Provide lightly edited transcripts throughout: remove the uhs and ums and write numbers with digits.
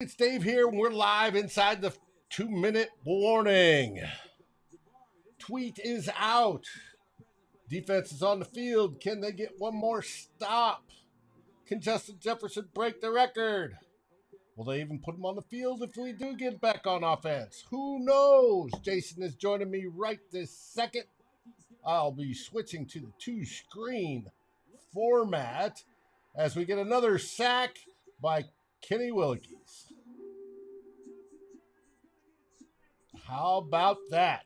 It's Dave here, and we're live inside the 2-minute warning. Tweet is out. Defense is on the field. Can they get one more stop? Can Justin Jefferson break the record? Will they even put him on the field if we do get back on offense? Who knows? Jason is joining me right this second. I'll be switching to the two-screen format as we get another sack by Kenny Williams. How about that?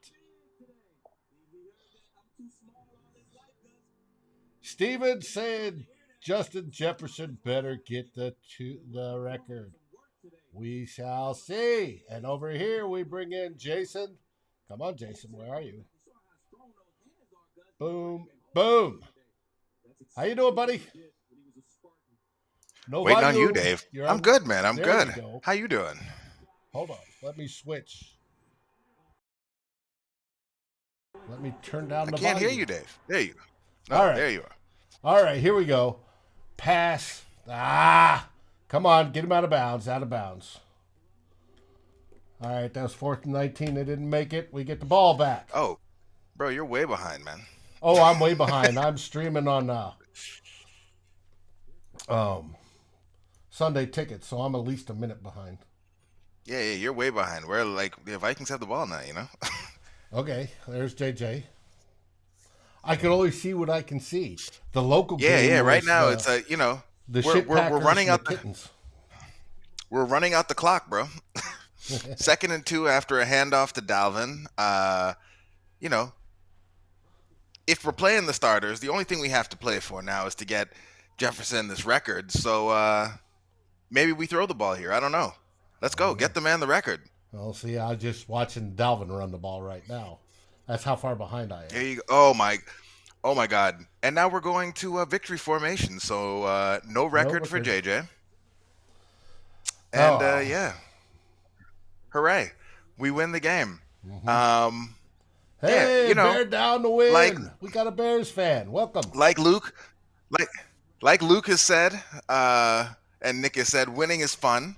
Steven said Justin Jefferson better get the record. We shall see. And over here we bring in Jason. Come on, Jason, where are you? Boom, boom. How you doing, buddy? No Waiting on you, Dave. I'm good, man. I'm good. How you doing? Hold on. Let me switch. Let me turn down the volume. I can't hear you, Dave. There you go. All right. There you are. All right, here we go. Pass. Come on. Get him out of bounds. Out of bounds. All right, that was 4th and 19. They didn't make it. We get the ball back. Oh, bro, you're way behind, man. Oh, I'm way behind. I'm streaming on Sunday Ticket, so I'm at least a minute behind. Yeah, you're way behind. We're like, the Vikings have the ball now, you know? Okay, there's JJ. I can only see what I can see. The local game. Yeah. Right now, it's we're running out we're running out the clock, bro. 2nd and 2 after a handoff to Dalvin. If we're playing the starters, the only thing we have to play for now is to get Jefferson this record. So maybe we throw the ball here. I don't know. Let's go. Get the man the record. Well, see, I'm just watching Dalvin run the ball right now. That's how far behind I am. There you go. Oh my God! And now we're going to victory formation. So no record for JJ. And yeah, hooray! We win the game. Mm-hmm. Hey, Bear down to win. We got a Bears fan. Welcome. Like Luke has said, and Nick has said, winning is fun.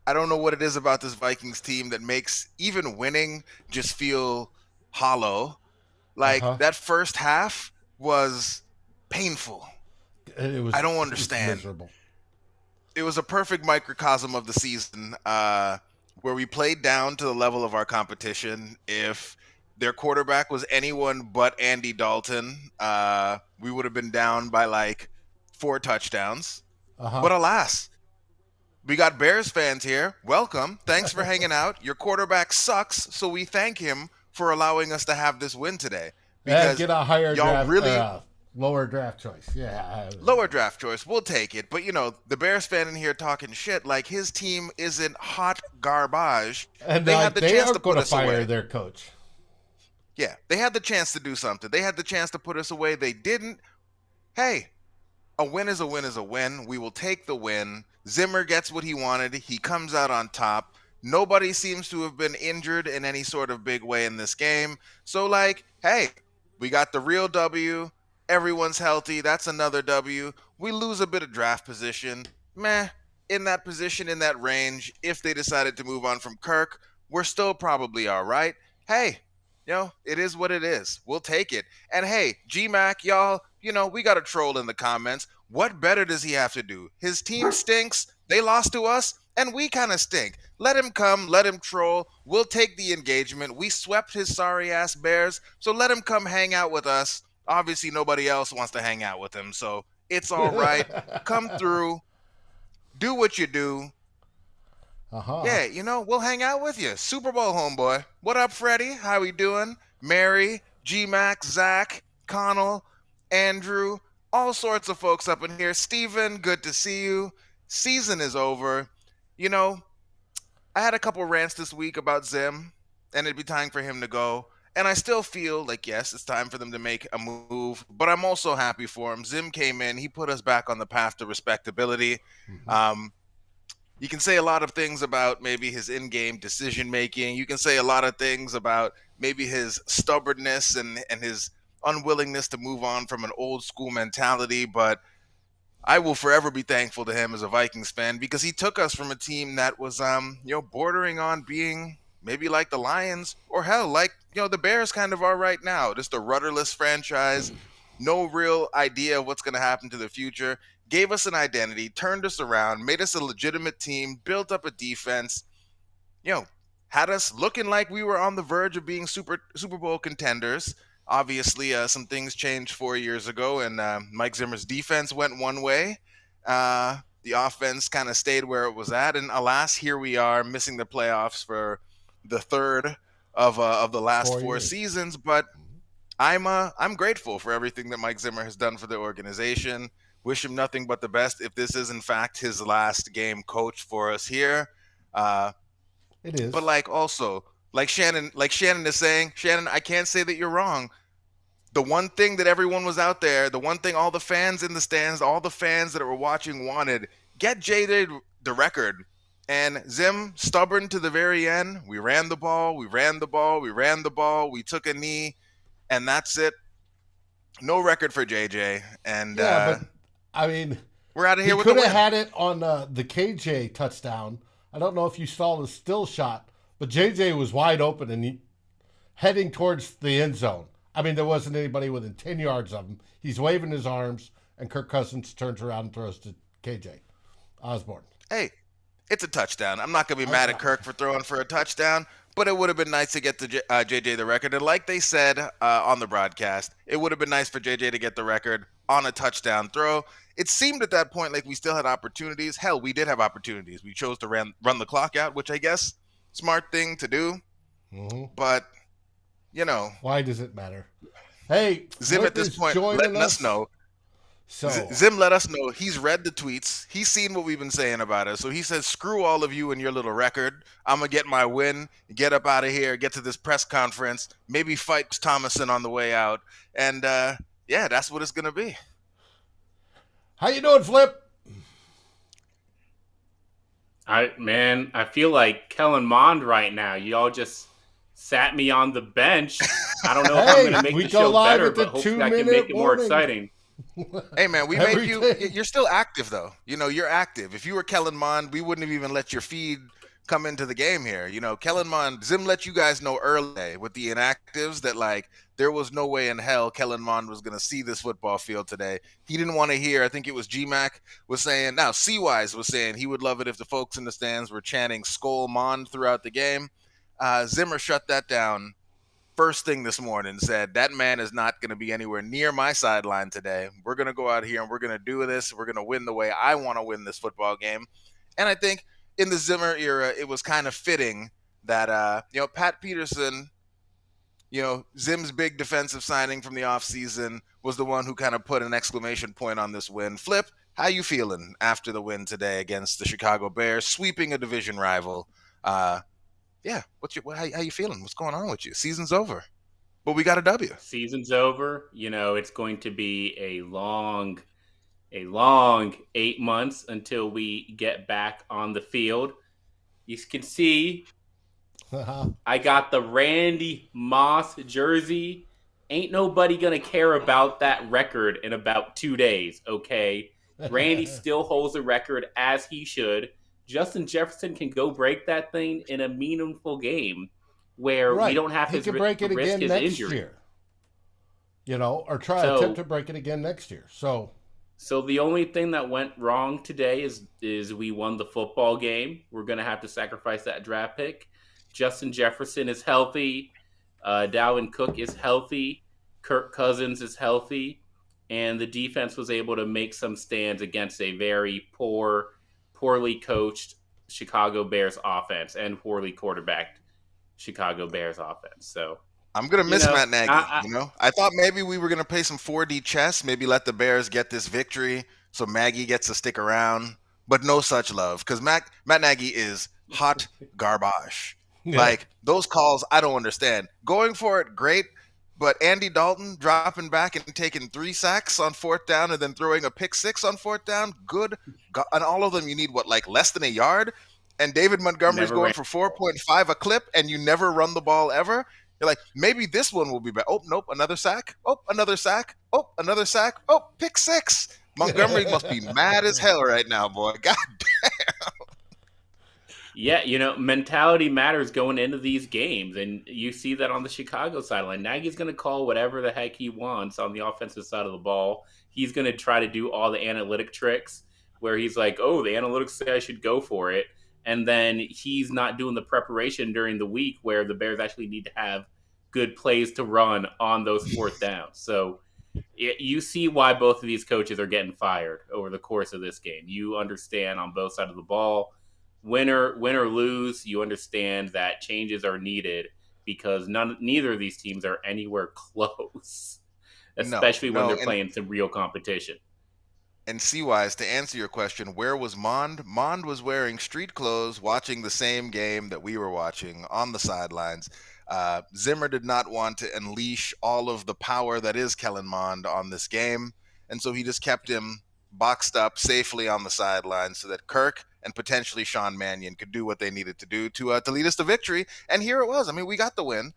I don't know what it is about this Vikings team that makes even winning just feel hollow. That first half was painful. I don't understand. Miserable. It was a perfect microcosm of the season where we played down to the level of our competition. If their quarterback was anyone but Andy Dalton, we would have been down by 4 touchdowns. But alas, we got Bears fans here. Welcome. Thanks for hanging out. Your quarterback sucks, so we thank him for allowing us to have this win today. Because get a higher draft, lower draft choice. Yeah. Lower draft choice. We'll take it. But, the Bears fan in here talking shit like his team isn't hot garbage. And they had the chance to put us away. They are going to fire their coach. Yeah, they had the chance to do something. They had the chance to put us away. They didn't. Hey, a win is a win is a win. We will take the win. Zimmer gets what he wanted. He comes out on top. Nobody seems to have been injured in any sort of big way in this game. So, hey, we got the real W. Everyone's healthy. That's another W. We lose a bit of draft position. In that position, in that range, if they decided to move on from Kirk, we're still probably all right. Hey, it is what it is. We'll take it. And hey, G-Mac, y'all, we got a troll in the comments. What better does he have to do? His team stinks. They lost to us, and we kind of stink. Let him come. Let him troll. We'll take the engagement. We swept his sorry-ass Bears, so let him come hang out with us. Obviously, nobody else wants to hang out with him, so it's all right. Come through. Do what you do. Yeah, we'll hang out with you. Super Bowl homeboy. What up, Freddie? How we doing? Mary, G-Mac, Zach, Connell, Andrew, all sorts of folks up in here. Steven, good to see you. Season is over. I had a couple rants this week about Zim, and it'd be time for him to go. And I still feel like, yes, it's time for them to make a move, but I'm also happy for him. Zim came in. He put us back on the path to respectability. Mm-hmm. You can say a lot of things about maybe his in-game decision-making. You can say a lot of things about maybe his stubbornness and his unwillingness to move on from an old-school mentality. But I will forever be thankful to him as a Vikings fan because he took us from a team that was, bordering on being maybe like the Lions or hell, like, the Bears kind of are right now. Just a rudderless franchise, no real idea of what's going to happen to the future. Gave us an identity, turned us around, made us a legitimate team, built up a defense, you know, had us looking like we were on the verge of being Super Bowl contenders. Obviously, some things changed 4 years ago, and Mike Zimmer's defense went one way. The offense kind of stayed where it was at, and alas, here we are missing the playoffs for the third of the last 4 years. seasons. But I'm grateful for everything that Mike Zimmer has done for the organization. Wish him nothing but the best. If this is in fact his last game coach for us here, it is. but like Shannon is saying, Shannon, I can't say that you're wrong. The one thing that everyone was out there, the one thing all the fans in the stands, all the fans that were watching wanted, get JJ the record. And Zim, stubborn to the very end, we ran the ball, we took a knee, and that's it. No record for JJ. And but I mean, we're out of here he with the could win. have had it on the KJ touchdown. I don't know if you saw the still shot, but JJ was wide open and heading towards the end zone. I mean, there wasn't anybody within 10 yards of him. He's waving his arms, and Kirk Cousins turns around and throws to KJ Osborne. Hey, it's a touchdown. I'm not going to be mad at Kirk for throwing for a touchdown, but it would have been nice to get the JJ the record. And like they said on the broadcast, it would have been nice for JJ to get the record on a touchdown throw. It seemed at that point like we still had opportunities. Hell, we did have opportunities. We chose to run the clock out, which I guess smart thing to do. Mm-hmm. But, why does it matter? Hey, Zim at this point letting us know. So Zim let us know he's read the tweets. He's seen what we've been saying about it. So he says, screw all of you and your little record. I'm going to get my win, get up out of here, get to this press conference, maybe fight Thomason on the way out. And, that's what it's going to be. How you doing, Flip? I feel like Kellen Mond right now. Y'all just sat me on the bench. I don't know if I'm going to make the show better, but hopefully I can make it more exciting. Hey, man, we made you – you're still active, though. You're active. If you were Kellen Mond, we wouldn't have even let your feed come into the game here. Kellen Mond – Zim let you guys know early with the inactives that, there was no way in hell Kellen Mond was going to see this football field today. He didn't want to hear – I think it was G-Mac was saying – now, C-Wise was saying he would love it if the folks in the stands were chanting Skol Mond throughout the game. Zimmer shut that down first thing this morning, said that man is not going to be anywhere near my sideline today. We're going to go out here and we're going to do this. We're going to win the way I want to win this football game. And I think in the Zimmer era, it was kind of fitting that, Pat Peterson, Zim's big defensive signing from the offseason was the one who kind of put an exclamation point on this win. Flip, how you feeling after the win today against the Chicago Bears, sweeping a division rival? How you feeling? What's going on with you? Season's over, but we got a W. Season's over. It's going to be a long 8 months until we get back on the field. You can see I got the Randy Moss jersey. Ain't nobody going to care about that record in about 2 days, okay? Randy still holds the record as he should. Justin Jefferson can go break that thing in a meaningful game where we don't have to break it risk again his next injury. Year. Or attempt to break it again next year. So the only thing that went wrong today is we won the football game. We're going to have to sacrifice that draft pick. Justin Jefferson is healthy. Dalvin Cook is healthy. Kirk Cousins is healthy. And the defense was able to make some stands against a very poorly coached Chicago Bears offense and poorly quarterbacked Chicago Bears offense. So I'm going to miss Matt Nagy. I thought maybe we were going to play some 4D chess, maybe let the Bears get this victory so Maggie gets to stick around, but no such love because Matt Nagy is hot garbage. Yeah. Those calls, I don't understand. Going for it, great. But Andy Dalton dropping back and taking 3 sacks on 4th down and then throwing a pick 6 on 4th down, good. And all of them, you need less than a yard? And David Montgomery's going for 4.5 a clip and you never run the ball ever? You're like, maybe this one will be better. Oh, nope, another sack. Oh, another sack. Oh, another sack. Oh, pick 6. Montgomery must be mad as hell right now, boy. God. Yeah, mentality matters going into these games, and you see that on the Chicago sideline. Nagy's going to call whatever the heck he wants on the offensive side of the ball. He's going to try to do all the analytic tricks where he's like, "Oh, the analytics say I should go for it," and then he's not doing the preparation during the week where the Bears actually need to have good plays to run on those fourth downs. So you see why both of these coaches are getting fired over the course of this game. You understand on both sides of the ball, win or lose, you understand that changes are needed because neither of these teams are anywhere close, No, especially when no, they're playing some real competition. and C-Wise, to answer your question, where was Mond? Mond was wearing street clothes, watching the same game that we were watching on the sidelines. Zimmer did not want to unleash all of the power that is Kellen Mond on this game, and so he just kept him boxed up safely on the sidelines so that Kirk and potentially Sean Mannion could do what they needed to do to lead us to victory. And here it was. I mean, we got the win.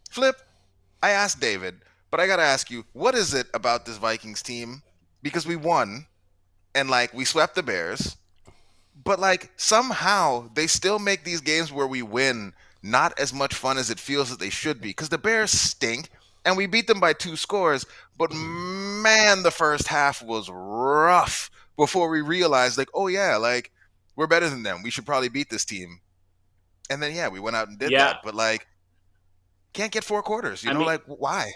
Flip, I asked David, but I got to ask you, what is it about this Vikings team? Because we won and we swept the Bears, but somehow they still make these games where we win not as much fun as it feels that they should be, because the Bears stink and we beat them by 2 scores, but man, the first half was rough before we realized oh yeah, we're better than them, we should probably beat this team. And then yeah, we went out and did Yeah, that, but can't get 4 quarters, I mean, why?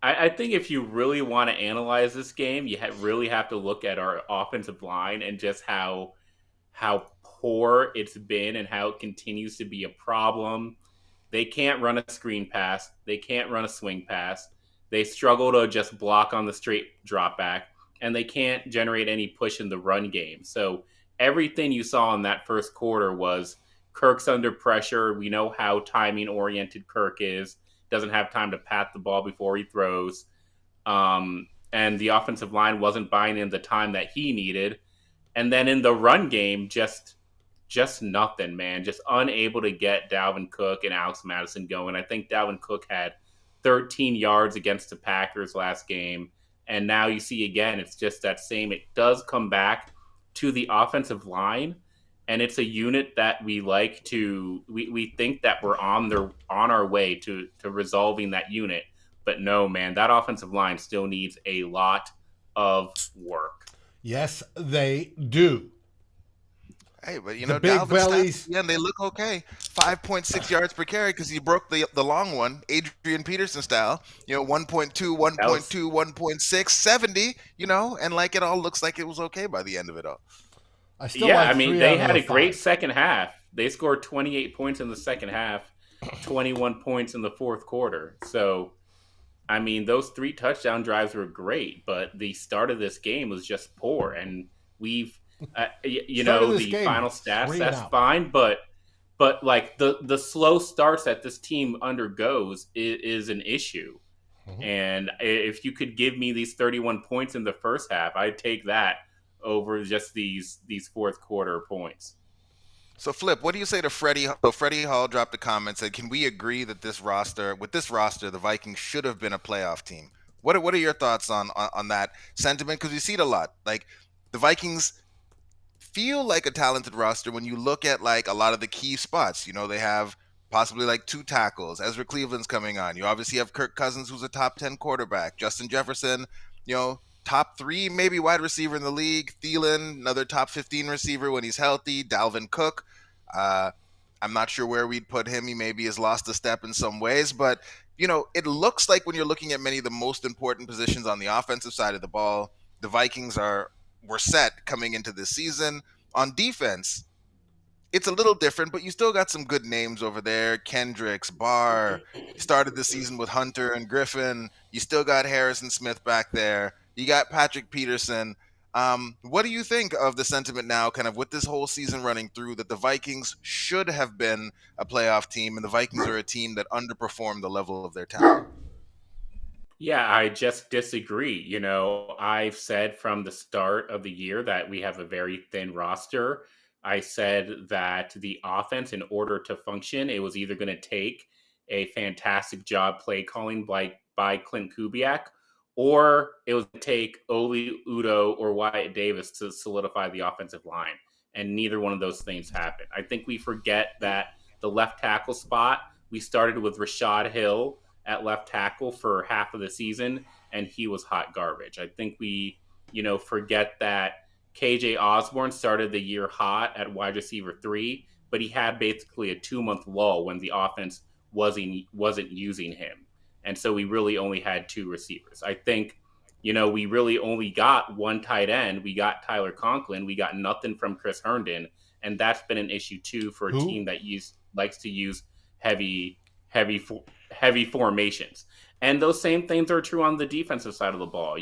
I think if you really want to analyze this game, you really have to look at our offensive line and just how poor it's been and how it continues to be a problem. They can't run a screen pass. They can't run a swing pass. They struggle to just block on the straight drop back, and they can't generate any push in the run game. So everything you saw in that first quarter was Kirk's under pressure. We know how timing oriented Kirk is. Doesn't have time to pat the ball before he throws. And the offensive line wasn't buying in the time that he needed. And then in the run game, just nothing, man. Just unable to get Dalvin Cook and Alex Madison going. I think Dalvin Cook had 13 yards against the Packers last game. And now you see again, it's just that same. It does come back to the offensive line. And it's a unit that we we think that we're on our way to resolving that unit. But no, man, that offensive line still needs a lot of work. Yes, they do. Hey, but The big Dalvin's bellies. stats, yeah, they look okay. 5.6 yards per carry because he broke the long one, Adrian Peterson style. 1.2, 1.2, 1.6, 70. And it all looks like it was okay by the end of it all. I still like I mean, 3 they out had of a the great 5. second half. They scored 28 points in the second half, 21 points in the fourth quarter. So, I mean, those 3 touchdown drives were great, but the start of this game was just poor. And we've, Start of this the game, final stats, 3 and that's out. fine. But the slow starts that this team undergoes is an issue. Mhm. And if you could give me these 31 points in the first half, I'd take that over just these fourth quarter points. So, Flip, what do you say to Freddie? So, Freddie Hall dropped a comment, said, "Can we agree that with this roster, the Vikings should have been a playoff team?" What are your thoughts on that sentiment? Because we see it a lot. The Vikings feel like a talented roster when you look at a lot of the key spots. They have possibly 2 tackles. Ezra Cleveland's coming on. You obviously have Kirk Cousins, who's a top 10 quarterback. Justin Jefferson, top 3 maybe wide receiver in the league. Thielen, another top 15 receiver when he's healthy. Dalvin Cook, I'm not sure where we'd put him. He maybe has lost a step in some ways, but it looks like when you're looking at many of the most important positions on the offensive side of the ball, the Vikings were set coming into this season. On defense, it's a little different, but you still got some good names over there. Kendricks, Barr. You started the season with Hunter and Griffin. You still got Harrison Smith back there. You got Patrick Peterson. What do you think of the sentiment now, kind of with this whole season running through, that the Vikings should have been a playoff team and the Vikings are a team that underperformed the level of their talent? Yeah, I just disagree. I've said from the start of the year that we have a very thin roster. I said that the offense, in order to function, it was either going to take a fantastic job play calling by Clint Kubiak, or it was going to take Oli Udo or Wyatt Davis to solidify the offensive line. And neither one of those things happened. I think we forget that the left tackle spot, we started with Rashad Hill at left tackle for half of the season, and he was hot garbage. I think we, forget that KJ Osborne started the year hot at wide receiver 3, but he had basically a 2-month lull when the offense wasn't using him. And so we really only had 2 receivers. I think, we really only got 1 tight end. We got Tyler Conklin. We got nothing from Chris Herndon. And that's been an issue, too, for a team that likes to use heavy formations. And those same things are true on the defensive side of the ball.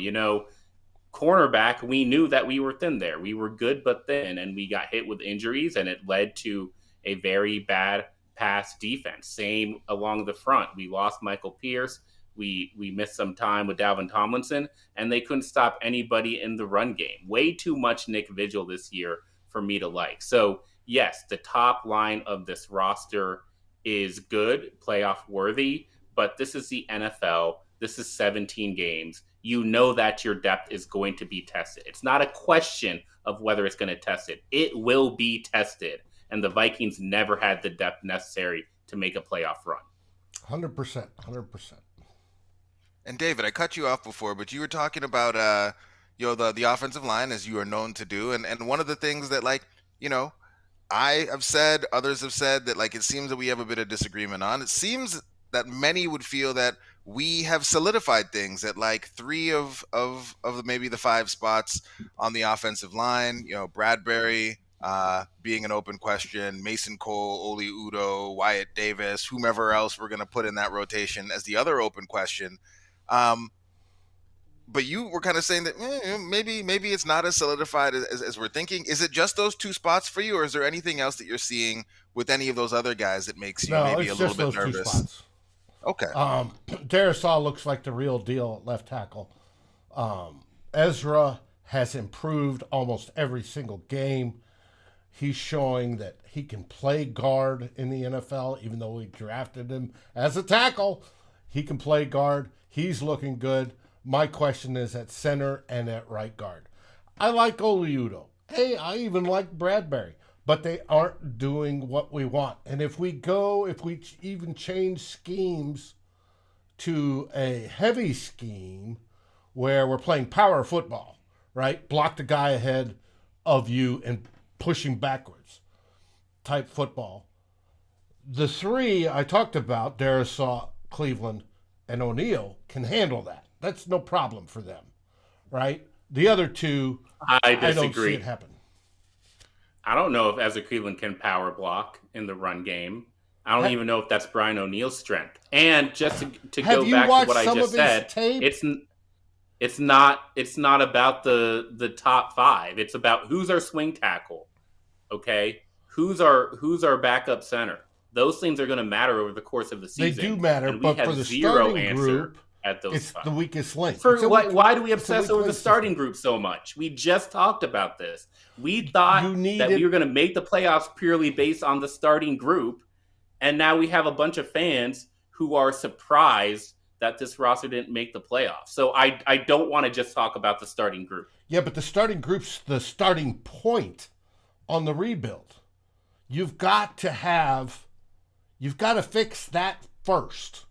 Cornerback, we knew that we were thin there. We were good but thin, and we got hit with injuries, and it led to a very bad pass defense. Same along the front. We lost Michael Pierce. We missed some time with Dalvin Tomlinson, and they couldn't stop anybody in the run game. Way too much Nick Vigil this year for me to like. So, yes, the top line of this roster is good, playoff worthy, but this is the NFL. This is 17 games. You know that your depth is going to be tested. It's not a question of whether it's going to test it. It will be tested. And the Vikings never had the depth necessary to make a playoff run. 100%. 100%. And David, I cut you off before, but you were talking about the offensive line, as you are known to do, and one of the things that I have said, others have said that it seems that we have a bit of disagreement on. It seems that many would feel that we have solidified things at 3 of maybe the 5 spots on the offensive line. Bradbury being an open question, Mason Cole, Oli Udo, Wyatt Davis, whomever else we're going to put in that rotation as the other open question. But you were kind of saying that maybe it's not as solidified as we're thinking. Is it just those 2 spots for you, or is there anything else that you're seeing with any of those other guys that makes you maybe a little bit nervous? Two spots. Okay. Darisaw looks like the real deal at left tackle. Ezra has improved almost every single game. He's showing that he can play guard in the NFL, even though we drafted him as a tackle. He can play guard. He's looking good. My question is at center and at right guard. I like Oli Udo. Hey, I even like Bradbury. But they aren't doing what we want. And if we even change schemes to a heavy scheme where we're playing power football, right? Block the guy ahead of you and push him backwards type football. The 3 I talked about, Darisaw, Cleveland, and O'Neal, can handle that. That's no problem for them, right? The other 2, I disagree. I don't see it happen. I don't know if Ezra Cleveland can power block in the run game. I don't even know if that's Brian O'Neal's strength. And just to go back to what I just said, it's not about the top 5. It's about who's our swing tackle. Okay? Who's our backup center? Those things are going to matter over the course of the season. They do matter, but for the starting group, at those it's 5. the weakest link. Why do we obsess over the starting group so much? We just talked about this. We thought that we were going to make the playoffs purely based on the starting group, and now we have a bunch of fans who are surprised that this roster didn't make the playoffs. So I don't want to just talk about the starting group. Yeah, but the starting group's the starting point on the rebuild. You've got to fix that first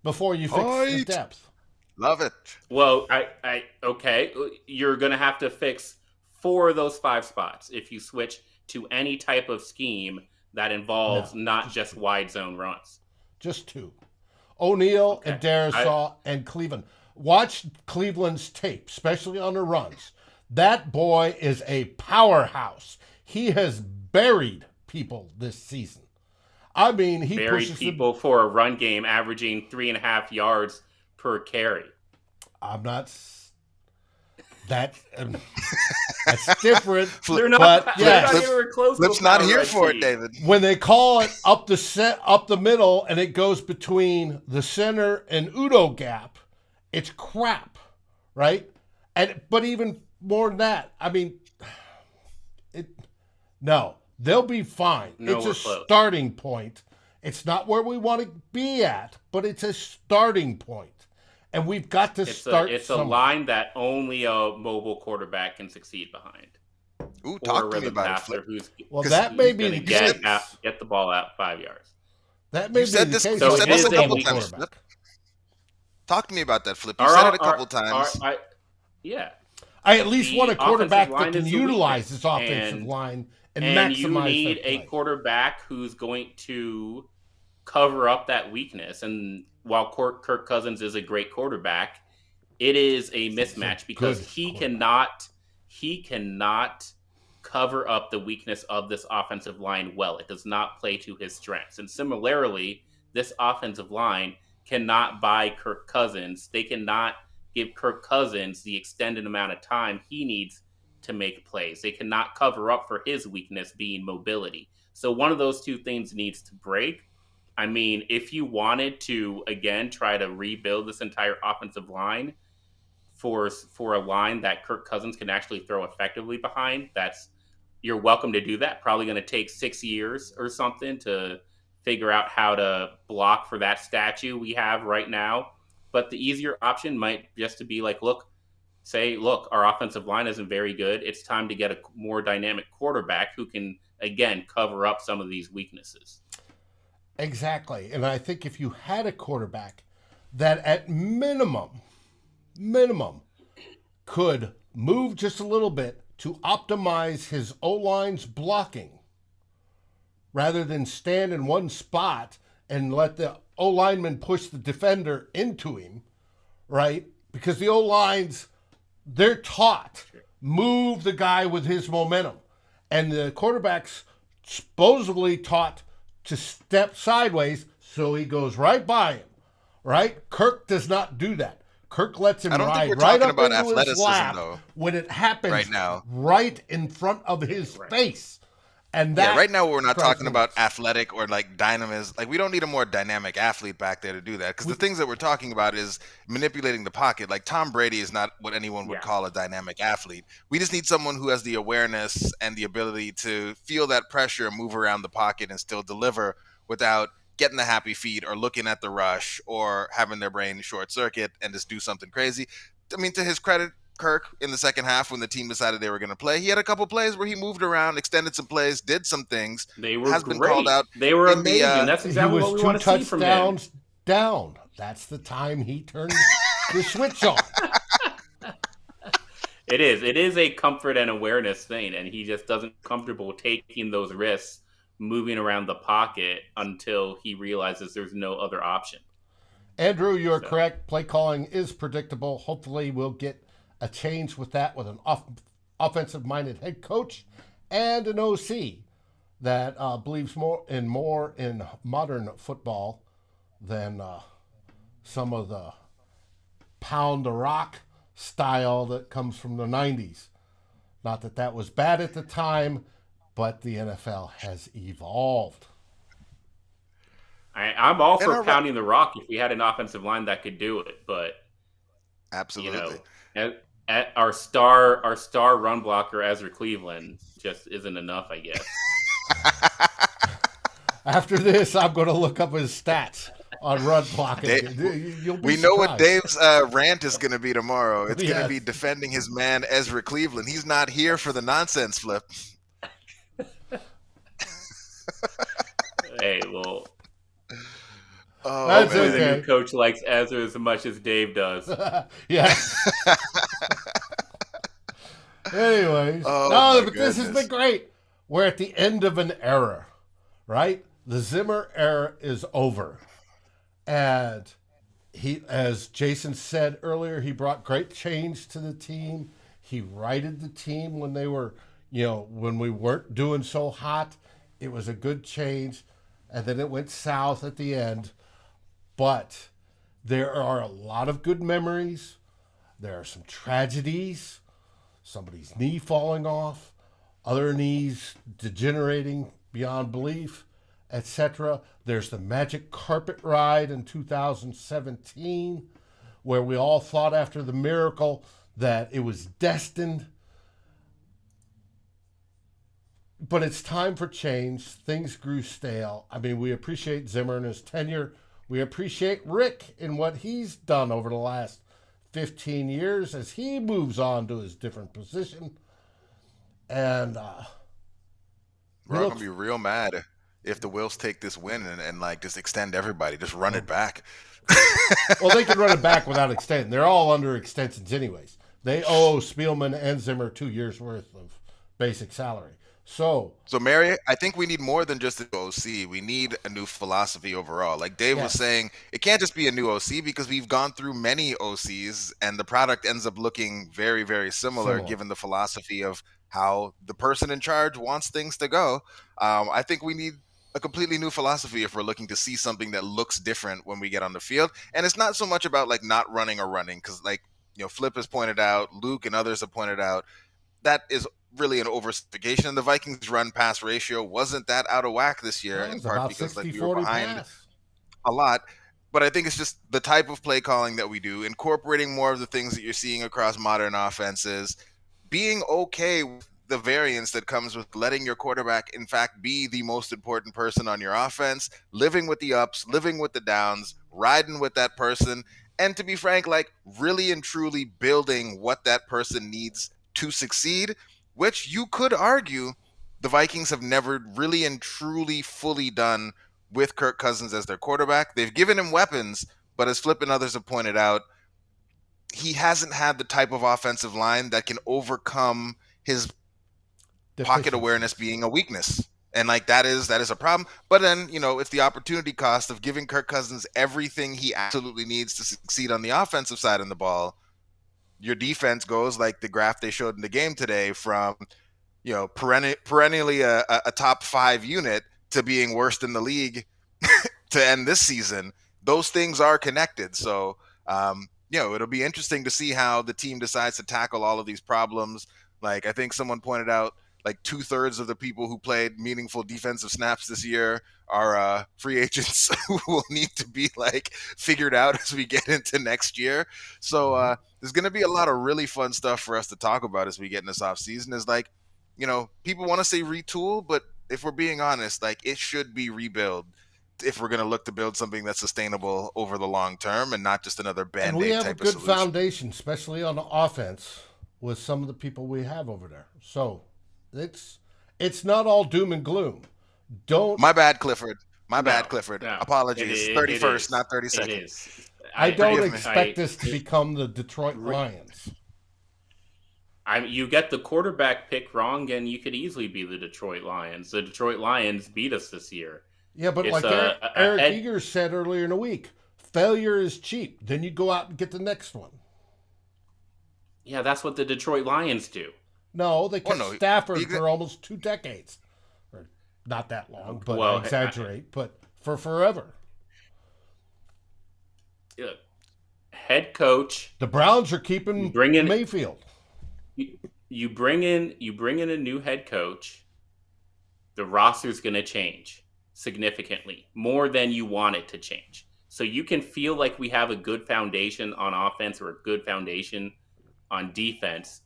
before you fix the depth. Love it. Well, okay. You're going to have to fix 4 of those 5 spots if you switch to any type of scheme that involves not just wide zone runs. Just 2. O'Neal and Darisaw and Cleveland. Watch Cleveland's tape, especially on the runs. That boy is a powerhouse. He has buried people this season. I mean, he buried pushes people for a run game averaging 3.5 yards per carry. I'm not. That's different. They're not, but yeah, close. Flip's not here for it, David. When they call it up the middle and it goes between the center and Udo gap, it's crap, right? But even more than that, I mean, they'll be fine. It's a starting point. It's not where we want to be at, but it's a starting point. And we've got to start It's a somewhere. line that only a mobile quarterback can succeed behind. Ooh, Or talk a to me rhythm about it, passer Flip. Well, that may be going the to case. get the ball out 5 yards. That may You be said the this. case. You So said it this is a a couple weakness. times, Flip. Talk to me about that, Flip. You Our, said it a our, couple times. yeah. I at least The want a quarterback offensive that line can is the utilize weakness. this offensive line and And you maximize need their a play. quarterback who's going to cover up that weakness. And while Kirk Cousins is a great quarterback, it is a mismatch because he cannot cover up the weakness of this offensive line well. It does not play to his strengths. And similarly, this offensive line cannot buy Kirk Cousins. They cannot give Kirk Cousins the extended amount of time he needs to make plays. They cannot cover up for his weakness being mobility. So one of those two things needs to break. I mean, if you wanted to, again, try to rebuild this entire offensive line for a line that Kirk Cousins can actually throw effectively behind, you're welcome to do that. Probably going to take 6 years or something to figure out how to block for that statue we have right now. But the easier option might just to be like, look, our offensive line isn't very good. It's time to get a more dynamic quarterback who can, again, cover up some of these weaknesses. Exactly. And I think if you had a quarterback that at minimum, could move just a little bit to optimize his O-line's blocking rather than stand in one spot and let the O-lineman push the defender into him, right? Because the O-lines, they're taught, move the guy with his momentum. And the quarterback's supposedly taught to step sideways so he goes right by him, right? Kirk does not do that. Kirk lets him ride right up into his lap when it happens right now, right in front of his face. And that right now we're not talking about athletic or like dynamism. Like we don't need a more dynamic athlete back there to do that because the things that we're talking about is manipulating the pocket. Like Tom Brady is not what anyone would call a dynamic athlete. We just need someone who has the awareness and the ability to feel that pressure and move around the pocket and still deliver without getting the happy feet or looking at the rush or having their brain short circuit and just do something crazy. I mean, to his credit, Kirk, in the second half when the team decided they were going to play, he had a couple plays where he moved around, extended some plays, did some things. They were has great. Been called out. They were amazing. That's exactly what we want to see from him. He was 2 touchdowns down. That's the time he turned the switch on. It is a comfort and awareness thing, and he just doesn't comfortable taking those risks, moving around the pocket until he realizes there's no other option. Andrew, you're correct. Play calling is predictable. Hopefully we'll get a change with that with an offensive-minded head coach and an OC that believes more in modern football than some of the pound the rock style that comes from the 90s. Not that that was bad at the time, but the NFL has evolved. I'm all for pounding the rock if we had an offensive line that could do it, but absolutely, at our star run blocker Ezra Cleveland just isn't enough, I guess. After this, I'm going to look up his stats on run blocking. We know what Dave's rant is going to be tomorrow. It's going to be defending his man Ezra Cleveland. He's not here for the nonsense, Flip. Hey, well. That's okay. The new coach likes Ezra as much as Dave does. Yeah. Anyways, but this has been great. We're at the end of an era, right? The Zimmer era is over. And he, as Jason said earlier, he brought great change to the team. He righted the team when they were, when we weren't doing so hot. It was a good change. And then it went south at the end. But there are a lot of good memories. There are some tragedies. Somebody's knee falling off. Other knees degenerating beyond belief, etc. There's the magic carpet ride in 2017 where we all thought after the miracle that it was destined. But it's time for change. Things grew stale. I mean, we appreciate Zimmer and his tenure. We appreciate Rick and what he's done over the last 15 years as he moves on to his different position. And we're all going to be real mad if the Wills take this win and like just extend everybody, just run it back. Well, they can run it back without extending. They're all under extensions anyways. They owe Spielman and Zimmer 2 years worth of basic salary. So Mary, I think we need more than just an OC. We need a new philosophy overall. Like Dave was saying, it can't just be a new OC because we've gone through many OCs and the product ends up looking very, very similar. Given the philosophy of how the person in charge wants things to go. I think we need a completely new philosophy if we're looking to see something that looks different when we get on the field. And it's not so much about like not running or running because like, Flip has pointed out, Luke and others have pointed out, that is really an oversimplification. And the Vikings run-pass ratio wasn't that out of whack this year, in part because like we were behind a lot. But I think it's just the type of play calling that we do, incorporating more of the things that you're seeing across modern offenses, being okay with the variance that comes with letting your quarterback, in fact, be the most important person on your offense, living with the ups, living with the downs, riding with that person, and to be frank, like really and truly building what that person needs to succeed, which you could argue the Vikings have never really and truly fully done with Kirk Cousins as their quarterback. They've given him weapons, but as Flip and others have pointed out, he hasn't had the type of offensive line that can overcome his pocket awareness being a weakness. And like that is a problem. But then, it's the opportunity cost of giving Kirk Cousins everything he absolutely needs to succeed on the offensive side of the ball. Your defense goes like the graph they showed in the game today from, perennially a top 5 unit to being worst in the league to end this season. Those things are connected. So, it'll be interesting to see how the team decides to tackle all of these problems. Like I think someone pointed out, like 2/3 of the people who played meaningful defensive snaps this year are free agents who will need to be like figured out as we get into next year. So there's going to be a lot of really fun stuff for us to talk about as we get in this off season. Is like, people want to say retool, but if we're being honest, like it should be rebuild if we're going to look to build something that's sustainable over the long term and not just another Band-Aid type of solution. And we have a good foundation, especially on the offense with some of the people we have over there. So it's not all doom and gloom. My bad, Clifford. Bad, Clifford. No, apologies. 31st, not 32nd. It is. I don't expect this to become the Detroit Lions. You get the quarterback pick wrong, and you could easily be the Detroit Lions. The Detroit Lions beat us this year. Yeah, but it's like Eric Eager said earlier in the week, failure is cheap. Then you go out and get the next one. Yeah, that's what the Detroit Lions do. No, they kept Stafford for almost 2 decades. Or not that long, but I exaggerate. But for forever. Head coach. The Browns are keeping Mayfield. You bring in a new head coach. The roster's going to change significantly, more than you want it to change. So you can feel like we have a good foundation on offense or a good foundation on defense.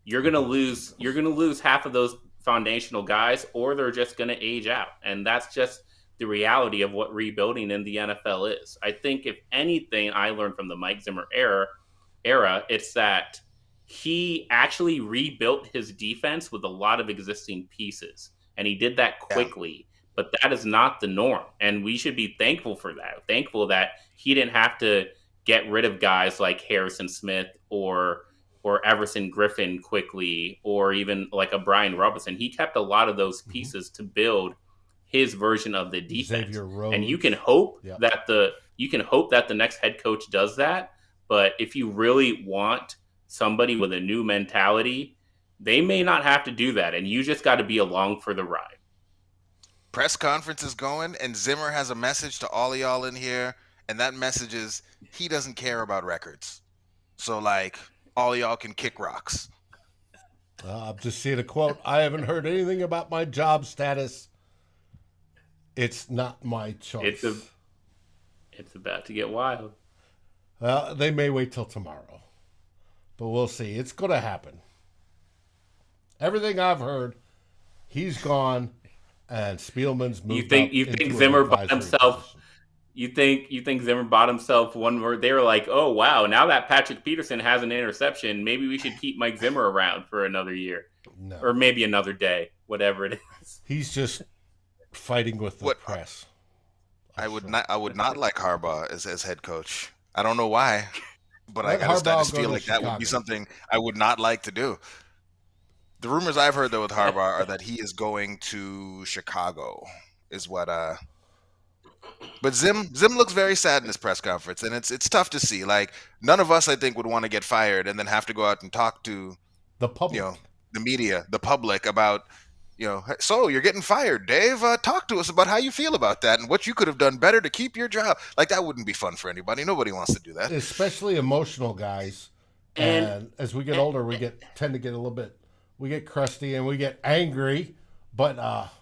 You're gonna lose half of those foundational guys, or they're just gonna age out. And that's just the reality of what rebuilding in the NFL is. I think if anything I learned from the Mike Zimmer era, it's that he actually rebuilt his defense with a lot of existing pieces. And he did that quickly. But that is not the norm. And we should be thankful for that. Thankful that he didn't have to get rid of guys like Harrison Smith or Everson Griffin quickly, or even like a Brian Robinson. He kept a lot of those pieces to build his version of the defense. And you can hope that the next head coach does that. But if you really want somebody with a new mentality, they may not have to do that. And you just got to be along for the ride. Press conference is going, and Zimmer has a message to all of y'all in here. And that message is he doesn't care about records. So like, all y'all can kick rocks. I'm just seeing a quote. I haven't heard anything about my job status. It's not my choice. It's about to get wild. Well, they may wait till tomorrow, but we'll see. It's going to happen. Everything I've heard, he's gone, and Spielman's moved. You think Zimmer by himself? You think Zimmer bought himself one more? They were like, oh wow, now that Patrick Peterson has an interception, maybe we should keep Mike Zimmer around for another year, No. or maybe another day, whatever it is. He's just fighting with the What press. I would not like Harbaugh as head coach. I don't know why, but I Let just Harbaugh go feel to like that would be Chicago. something I would not like to do. The rumors I've heard though with Harbaugh are that he is going to Chicago, is what. But Zim looks very sad in this press conference, and it's tough to see. Like none of us, I think, would want to get fired and then have to go out and talk to The public. the media, the public about so you're getting fired, Dave. Talk to us about how you feel about that and what you could have done better to keep your job. Like that wouldn't be fun for anybody. Nobody wants to do that. Especially emotional guys. And as we get older, we tend to get a little bit, we get crusty and we get angry, but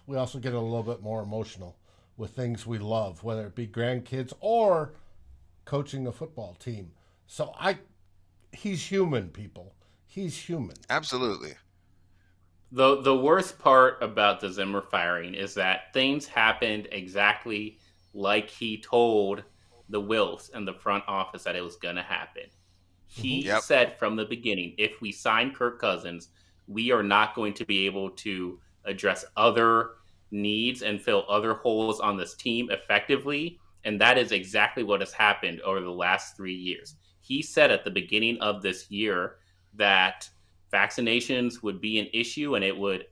we also get a little bit more emotional with things we love, whether it be grandkids or coaching a football team. So he's human, people. He's human. Absolutely. The worst part about the Zimmer firing is that things happened exactly like he told the Wilfs and the front office that it was going to happen. He Yep. said from the beginning, if we sign Kirk Cousins, we are not going to be able to address other needs and fill other holes on this team effectively. And that is exactly what has happened over the last 3 years. He said at the beginning of this year that vaccinations would be an issue and it would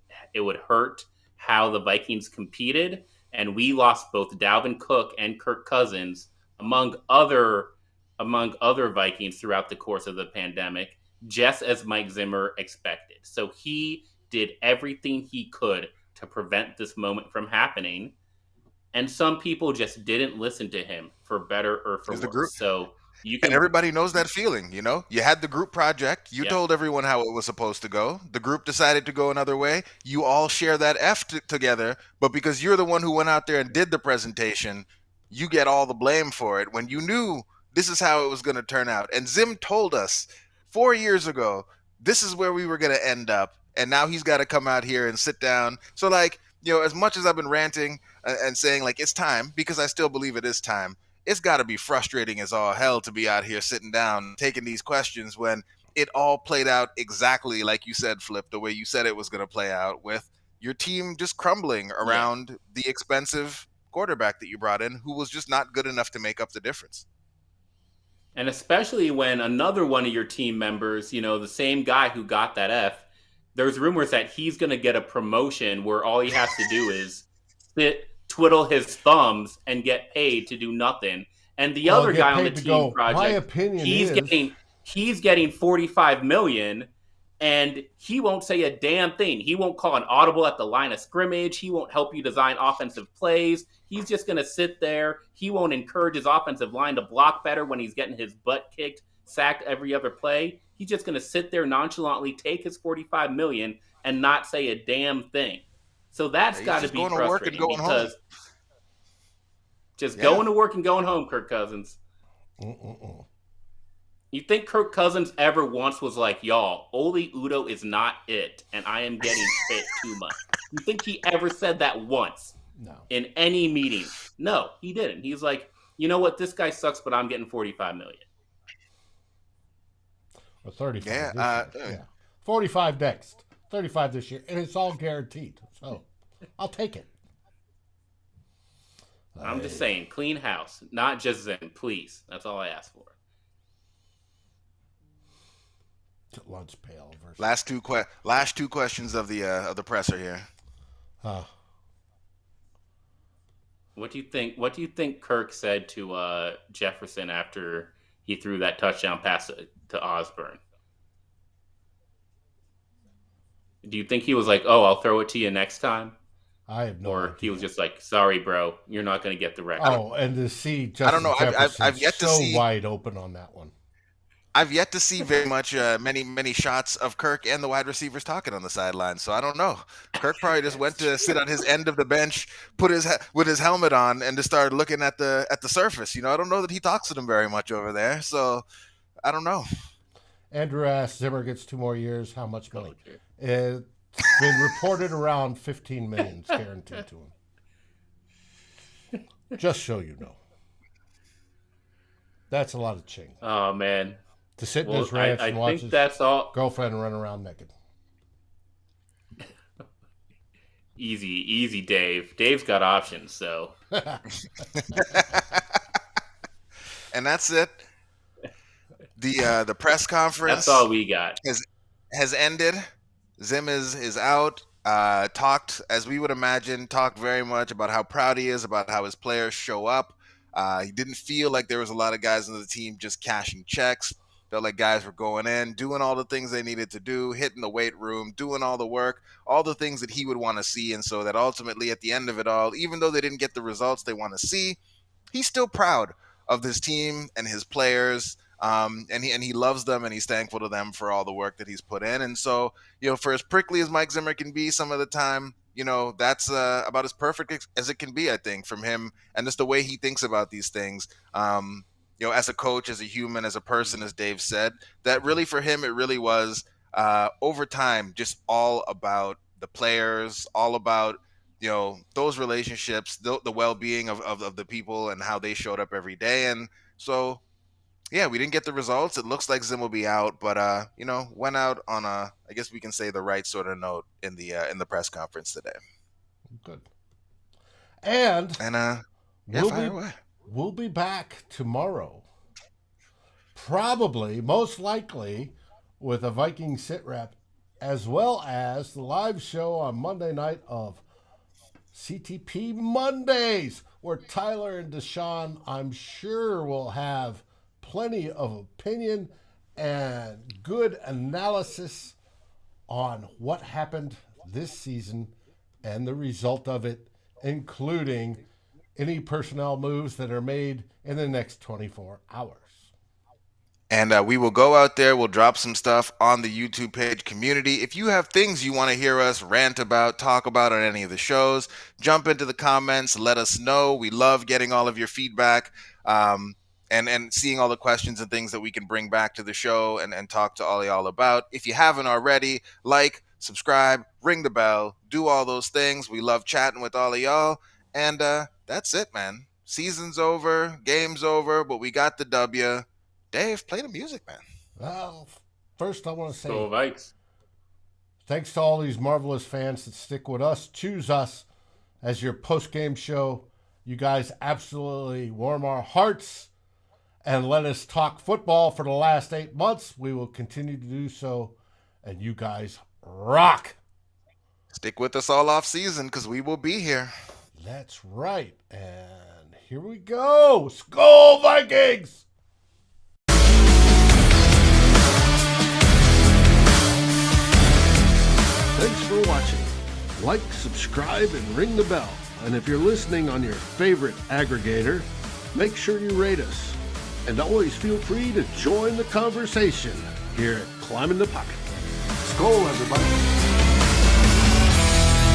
hurt how the Vikings competed. And we lost both Dalvin Cook and Kirk Cousins, among other Vikings throughout the course of the pandemic, just as Mike Zimmer expected. So he did everything he could to prevent this moment from happening. And some people just didn't listen to him, for better or for There's the worse. group. So And everybody knows that feeling, You had the group project. You Yeah. told everyone how it was supposed to go. The group decided to go another way. You all share that together, but because you're the one who went out there and did the presentation, you get all the blame for it when you knew this is how it was going to turn out. And Zim told us 4 years ago, this is where we were going to end up. And now he's got to come out here and sit down. So, as much as I've been ranting and saying, it's time, because I still believe it is time, it's got to be frustrating as all hell to be out here sitting down taking these questions when it all played out exactly like you said, Flip, the way you said it was going to play out, with your team just crumbling around the expensive quarterback that you brought in who was just not good enough to make up the difference. And especially when another one of your team members, the same guy who got that F, there's rumors that he's going to get a promotion where all he has to do is twiddle his thumbs and get paid to do nothing. And the other guy on the team project, my opinion he's getting $45 million, and he won't say a damn thing. He won't call an audible at the line of scrimmage. He won't help you design offensive plays. He's just going to sit there. He won't encourage his offensive line to block better when he's getting his butt kicked, sacked every other play. He's just going to sit there nonchalantly, take his $45 million, and not say a damn thing. So that's got to be frustrating, because going to work and going home, Kirk Cousins. You think Kirk Cousins ever once was like, y'all, Oli Udo is not it, and I am getting hit too much? You think he ever said that once? No. In any meeting? No, he didn't. He's like, you know what, this guy sucks, but I'm getting $45 million. Or 35. Yeah. 45 next. 35 this year, and it's all guaranteed. So I'll take it. I'm just saying, clean house, not just Zen, please. That's all I ask for. Lunch pail versus last two questions of the presser here. What do you think? What do you think Kirk said to Jefferson after he threw that touchdown pass to Osborne? Do you think he was like, "Oh, I'll throw it to you next time"? I have no idea. He was just like, "Sorry, bro, you're not going to get the record." Oh, and to see Justin I don't know. I've yet so to see wide open on that one. I've yet to see very much many shots of Kirk and the wide receivers talking on the sideline. So I don't know. Kirk probably just went to sit on his end of the bench, with his helmet on, and just started looking at the surface. I don't know that he talks to them very much over there. So I don't know. Andrew asked, Zimmer gets 2 more years. How much money? It's been reported around $15 million guaranteed to him. Just so you know. That's a lot of ching. Oh man. To sit in Well, his ranch I and watch think his that's all. girlfriend run around naked. Easy, Dave. Dave's got options, so. And that's it. The press conference That's all we got. has ended. Zim is out. Talked, as we would imagine, talked very much about how proud he is, about how his players show up. He didn't feel like there was a lot of guys on the team just cashing checks. Felt like guys were going in, doing all the things they needed to do, hitting the weight room, doing all the work, all the things that he would want to see. And so that ultimately at the end of it all, even though they didn't get the results they want to see, he's still proud of this team and his players. And he loves them, and he's thankful to them for all the work that he's put in. And so, for as prickly as Mike Zimmer can be some of the time, that's about as perfect as it can be, I think, from him, and just the way he thinks about these things. As a coach, as a human, as a person, as Dave said, that really for him, it really was over time, just all about the players, all about, those relationships, the well-being of the people and how they showed up every day. And so, yeah, we didn't get the results. It looks like Zim will be out, but went out on I guess we can say the right sort of note in the press conference today. Good. And we'll be back tomorrow. Probably, most likely, with a Viking sit rep, as well as the live show on Monday night of CTP Mondays, where Tyler and Deshaun, I'm sure, will have plenty of opinion and good analysis on what happened this season and the result of it, including any personnel moves that are made in the next 24 hours. And we will go out there. We'll drop some stuff on the YouTube page community. If you have things you want to hear us rant about, talk about on any of the shows, jump into the comments. Let us know. We love getting all of your feedback. And seeing all the questions and things that we can bring back to the show and talk to all y'all about. If you haven't already, like, subscribe, ring the bell, do all those things. We love chatting with all of y'all. And that's it, man. Season's over, game's over, but we got the W. Dave, play the music, man. Well, first I want to say Go Vikes. Thanks to all these marvelous fans that stick with us, choose us as your post-game show. You guys absolutely warm our hearts and let us talk football for the last 8 months. We will continue to do so, and you guys rock. Stick with us all off season because we will be here. That's right. And here we go. Skol Vikings! Thanks for watching. Like, subscribe, and ring the bell. And if you're listening on your favorite aggregator, make sure you rate us. And always feel free to join the conversation here at Climbing the Pocket. Skol, everybody.